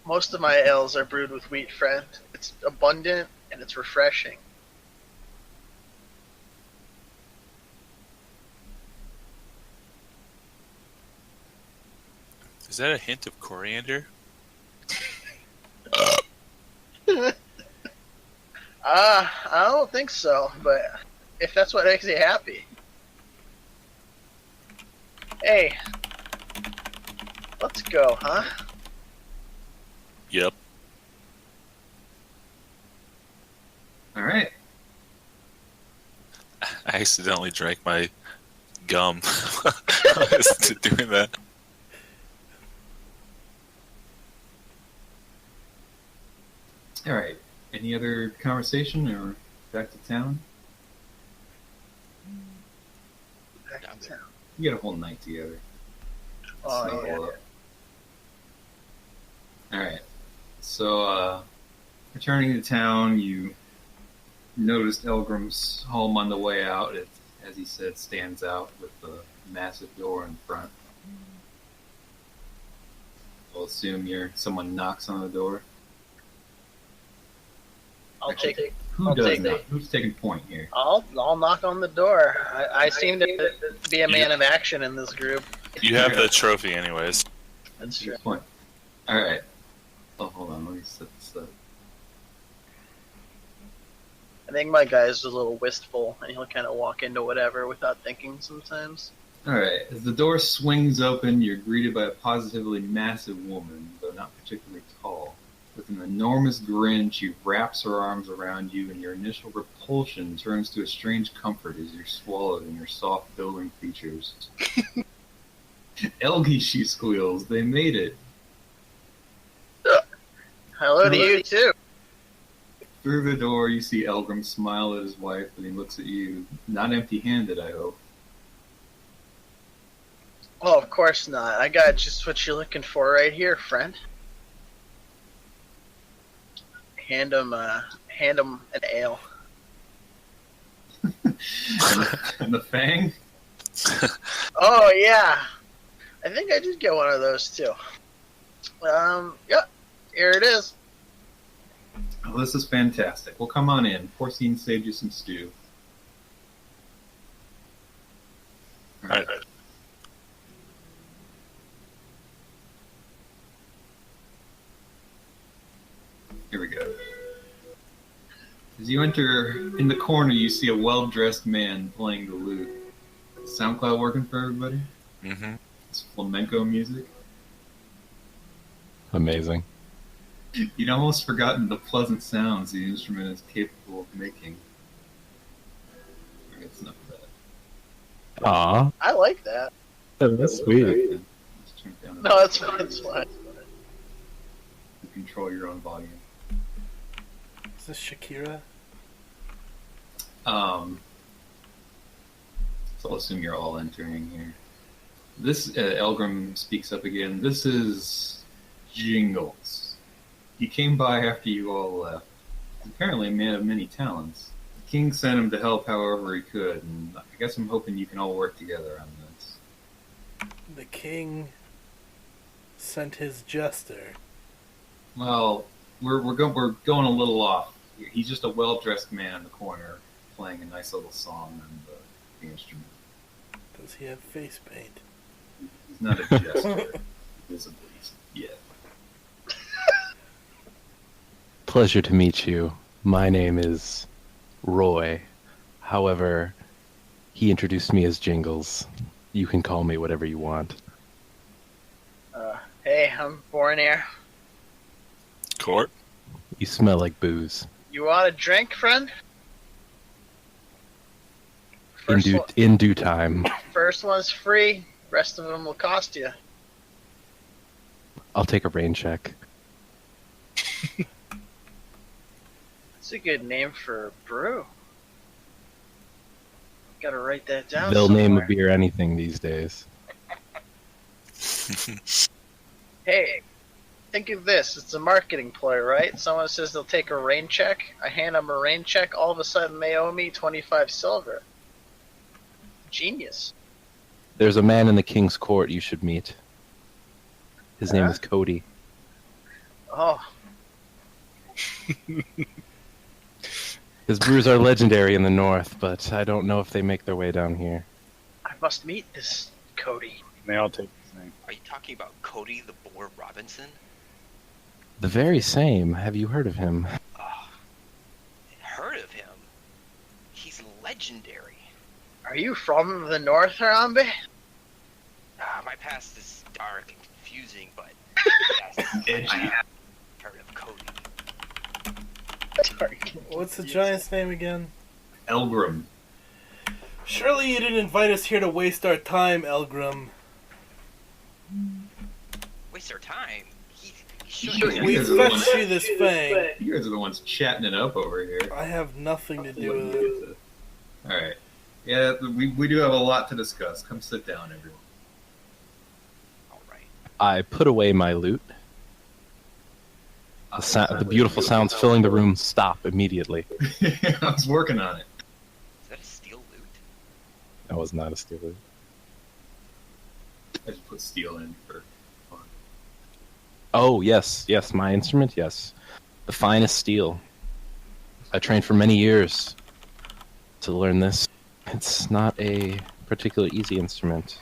Most of my ales are brewed with wheat, friend. It's abundant and it's refreshing. Is that a hint of coriander? I don't think so, but if that's what makes you happy. Hey, let's go, huh? Yep. All right. I accidentally drank my gum. I was doing that. All right. Any other conversation or back to town? Back to town. You get a whole night together. Oh, Snuggle yeah. up. All right. So, returning to town, you noticed Elgrim's home on the way out. It, as he said, stands out with the massive door in front. I'll assume someone knocks on the door. I'll take. Who I'll does take knock? that. Who's taking point here? I'll knock on the door. I seem to be a man of action in this group. You have the trophy anyways. That's true. Good point. All right. Oh, hold on. Let me set this up. I think my guy's a little wistful, and he'll kind of walk into whatever without thinking sometimes. All right. As the door swings open, you're greeted by a positively massive woman, though not particularly tall. With an enormous grin, she wraps her arms around you, and your initial repulsion turns to a strange comfort as you're swallowed in her soft, building features. Elgie, she squeals. They made it. Hello to you, too. Through the door, you see Elgrim smile at his wife, and he looks at you. Not empty-handed, I hope. Oh, of course not. I got just what you're looking for right here, friend. Hand him an ale. And the fang? Oh yeah, I think I did get one of those too. Yep, here it is. Oh, this is fantastic. Well, come on in. Porcine saved you some stew. All right. Here we go. As you enter, in the corner, you see a well-dressed man playing the lute. SoundCloud working for everybody? Mm-hmm. It's flamenco music. Amazing. You'd almost forgotten the pleasant sounds the instrument is capable of making. I guess enough of that. Aw, I like that. that's sweet. Let's turn it down. No, it's fine. It's fine. You control your own volume. Is this Shakira? So I'll assume you're all entering here. This, Elgrim speaks up again. This is Jingles. He came by after you all left. He's apparently a man of many talents. The king sent him to help however he could, and I guess I'm hoping you can all work together on this. The king sent his jester. Well, we're going a little off. He's just a well-dressed man in the corner playing a nice little song on the instrument. Does he have face paint? He's not a jester, visibly yet. Pleasure to meet you. My name is Roy. However, he introduced me as Jingles. You can call me whatever you want. Hey, I'm Bornir. Court? You smell like booze. You want a drink, friend? In due time. First one's free. Rest of them will cost you. I'll take a rain check. That's a good name for a brew. Gotta write that down. They'll name a somewhere. beer anything these days. Hey, think of this. It's a marketing ploy, right? Someone says they'll take a rain check. I hand them a rain check. All of a sudden, they owe me 25 silver. Genius. There's a man in the king's court you should meet. His name is Cody. Oh, His brews are legendary in the north, but I don't know if they make their way down here. I must meet this Cody. They all take the same. Are you talking about Cody the Boar Robinson? The very same. Have you heard of him? Oh, heard of him? He's legendary. Are you from the north, Harambe? My past is dark and confusing, but Edgy. I have heard of Cody. What's the giant's name again? Elgrim. Surely you didn't invite us here to waste our time, Elgrim. Waste our time. He Sure, should. yeah. We guys are the fetched ones- you this thing. You guys are the ones chatting it up over here. I have nothing to do with it. Alright. Yeah, we do have a lot to discuss. Come sit down, everyone. All right. I put away my loot. The beautiful sounds filling the room stop immediately. I was working on it. Is that a steel loot? That was not a steal loot. I just put steel in for fun. Oh, yes, my instrument, yes. The finest steel. I trained for many years to learn this. It's not a particularly easy instrument,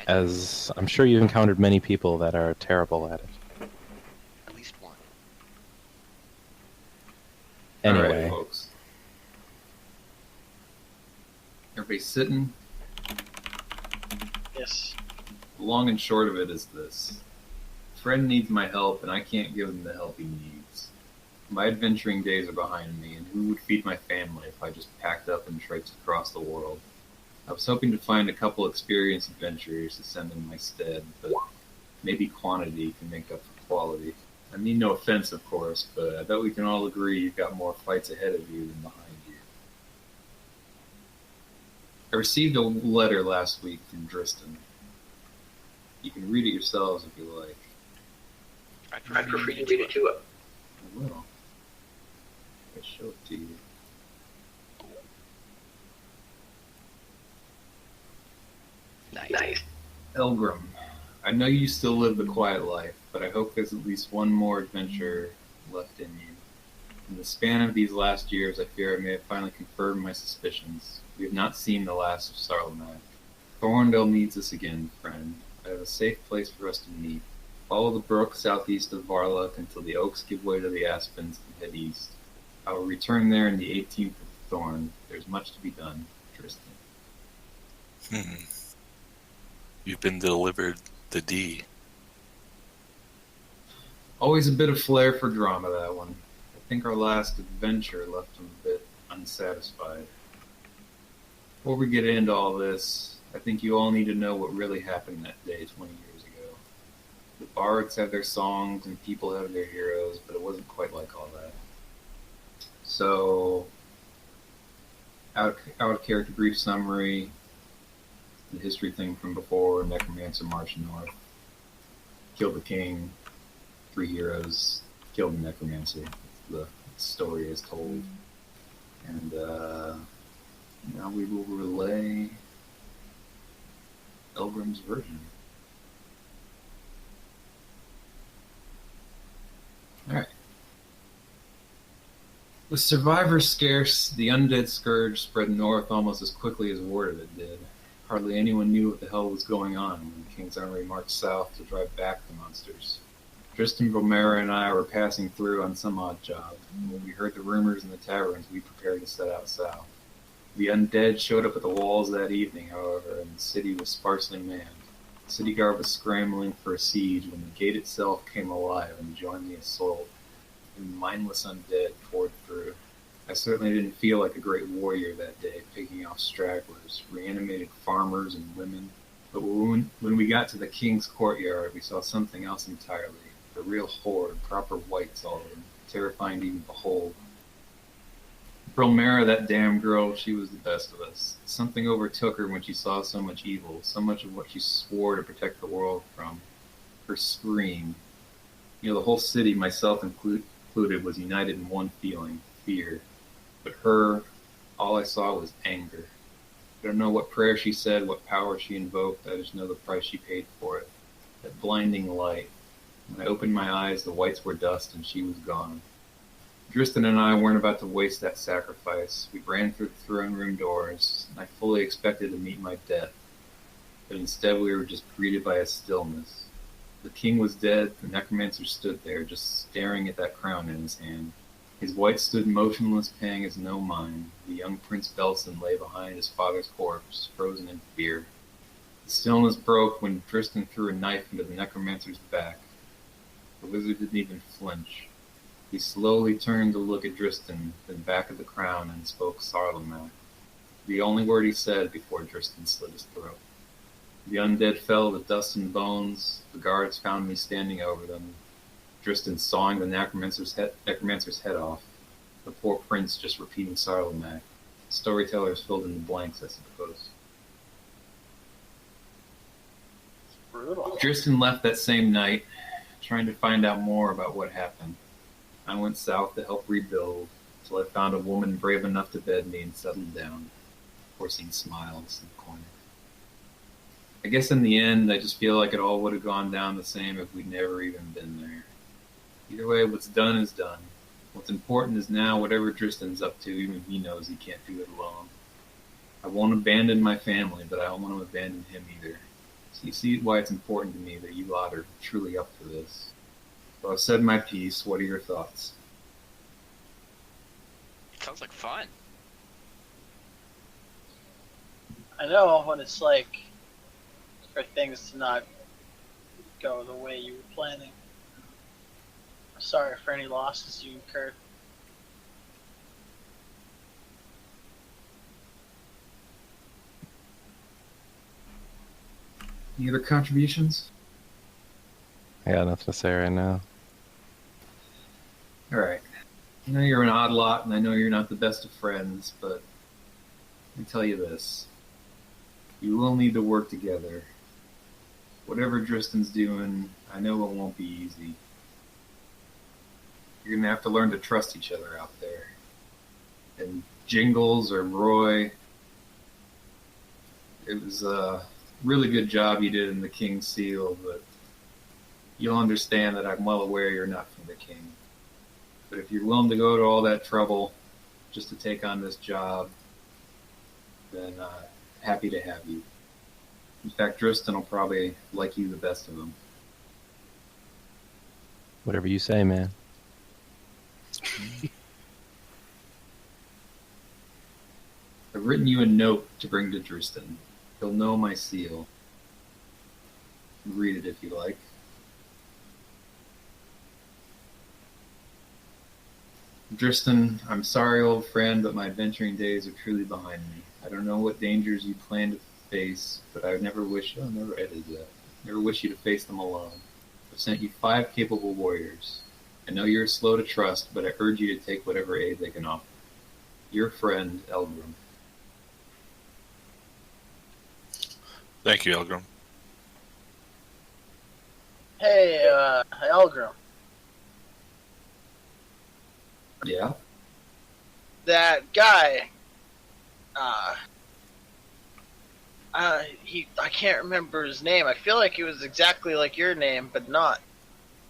as I'm sure you've encountered many people that are terrible at it. At least one. Anyway, Alright, folks. Everybody sitting? Yes. The long and short of it is this. Friend needs my help, and I can't give him the help he needs. My adventuring days are behind me, and who would feed my family if I just packed up and traipsed across the world? I was hoping to find a couple experienced adventurers to send in my stead, but maybe quantity can make up for quality. I mean no offense, of course, but I bet we can all agree you've got more fights ahead of you than behind you. I received a letter last week from Dristan. You can read it yourselves if you like. I prefer you to read it to it. I will. I'll show it to you. Nice. Elgrim, I know you still live the quiet life, but I hope there's at least one more adventure left in you. In the span of these last years, I fear I may have finally confirmed my suspicions. We have not seen the last of Sarlamac. Thorndale needs us again, friend. I have a safe place for us to meet. Follow the brook southeast of Varlock until the oaks give way to the aspens and head east. I will return there in the 18th of Thorn. There's much to be done, Tristan. You've been delivered the D. Always a bit of flair for drama, that one. I think our last adventure left him a bit unsatisfied. Before we get into all this, I think you all need to know what really happened that day 20 years ago. The bards have their songs and people have their heroes, but it wasn't quite like all that. So, out of character brief summary, the history thing from before, Necromancer marched north, killed the king, 3 heroes, killed the Necromancer. The story is told. And now we will relay Elgrim's version. Alright. With survivors scarce, the undead scourge spread north almost as quickly as word of it did. Hardly anyone knew what the hell was going on when the King's army marched south to drive back the monsters. Tristan Romero and I were passing through on some odd job, and when we heard the rumors in the taverns, we prepared to set out south. The undead showed up at the walls that evening, however, and the city was sparsely manned. The city guard was scrambling for a siege when the gate itself came alive and joined the assault, and mindless undead poured through. I certainly didn't feel like a great warrior that day, picking off stragglers, reanimated farmers and women. But when we got to the king's courtyard, we saw something else entirely. A real horde, proper whites all of them, terrifying to even behold. Bromera, that damn girl, she was the best of us. Something overtook her when she saw so much evil, so much of what she swore to protect the world from. Her scream. You know, the whole city, myself included, was united in one feeling, fear. But her, all I saw was anger. I don't know what prayer she said, what power she invoked, I just know the price she paid for it. That blinding light. When I opened my eyes, the whites were dust and she was gone. Dristan and I weren't about to waste that sacrifice. We ran through the throne room doors, and I fully expected to meet my death. But instead we were just greeted by a stillness. The king was dead, the necromancer stood there, just staring at that crown in his hand. His wife stood motionless, paying us no mind. The young Prince Belson lay behind his father's corpse, frozen in fear. The stillness broke when Tristan threw a knife into the necromancer's back. The wizard didn't even flinch. He slowly turned to look at Dristan, then back at the crown, and spoke Sarlamac. The only word he said before Dristan slit his throat. The undead fell to dust and bones. The guards found me standing over them. Dristan sawing the necromancer's head off. The poor prince just repeating Sarlamac. Storytellers filled in the blanks, I suppose. Brutal. Dristan left that same night, trying to find out more about what happened. I went south to help rebuild, till I found a woman brave enough to bed me and settled down, forcing smiles in the corner. I guess in the end, I just feel like it all would have gone down the same if we'd never even been there. Either way, what's done is done. What's important is now whatever Tristan's up to, even he knows he can't do it alone. I won't abandon my family, but I don't want to abandon him either. So you see why it's important to me that you lot are truly up for this. So I've said my piece. What are your thoughts? Sounds like fun. I know what it's like for things to not go the way you were planning. Sorry for any losses you incurred. Any other contributions? I got nothing to say right now. Alright. I know you're an odd lot, and I know you're not the best of friends, but let me tell you this. You will need to work together. Whatever Dristan's doing, I know it won't be easy. You're going to have to learn to trust each other out there. And Jingles or Roy, it was a really good job you did in the King's Seal, but you'll understand that I'm well aware you're not from the King. But if you're willing to go to all that trouble just to take on this job, then happy to have you. In fact, Dristan will probably like you the best of them. Whatever you say, man. I've written you a note to bring to Dristan. He'll know my seal. Read it if you like. Dristan, I'm sorry, old friend, but my adventuring days are truly behind me. I don't know what dangers you plan to face, but I never wish you to face them alone. I've sent you 5 capable warriors. I know you're slow to trust, but I urge you to take whatever aid they can offer. Your friend, Elgrim. Thank you, Elgrim. Hey, Elgrim. Yeah? That guy, I can't remember his name. I feel like he was exactly like your name, but not.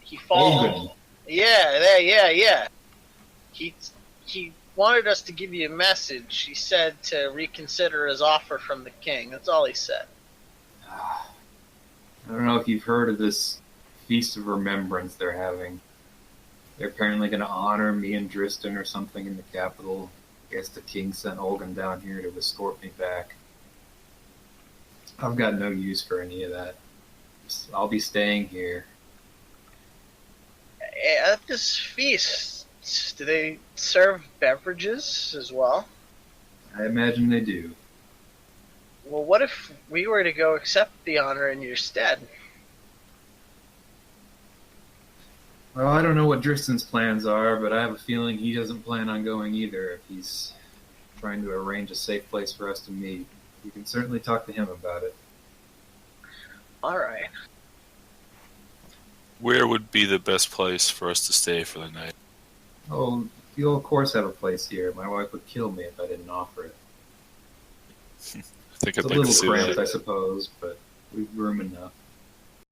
He followed. Yeah. He wanted us to give you a message. He said to reconsider his offer from the king. That's all he said. I don't know if you've heard of this Feast of Remembrance they're having. They're apparently going to honor me and Dristan or something in the capital. I guess the king sent Olgan down here to escort me back. I've got no use for any of that. I'll be staying here. At this feast, do they serve beverages as well? I imagine they do. Well, what if we were to go accept the honor in your stead? Well, I don't know what Dristan's plans are, but I have a feeling he doesn't plan on going either if he's trying to arrange a safe place for us to meet. You can certainly talk to him about it. Alright. Where would be the best place for us to stay for the night? Oh, you'll of course have a place here. My wife would kill me if I didn't offer it. I think It's I'd a like to little see cramped, that. I suppose, but we've room enough.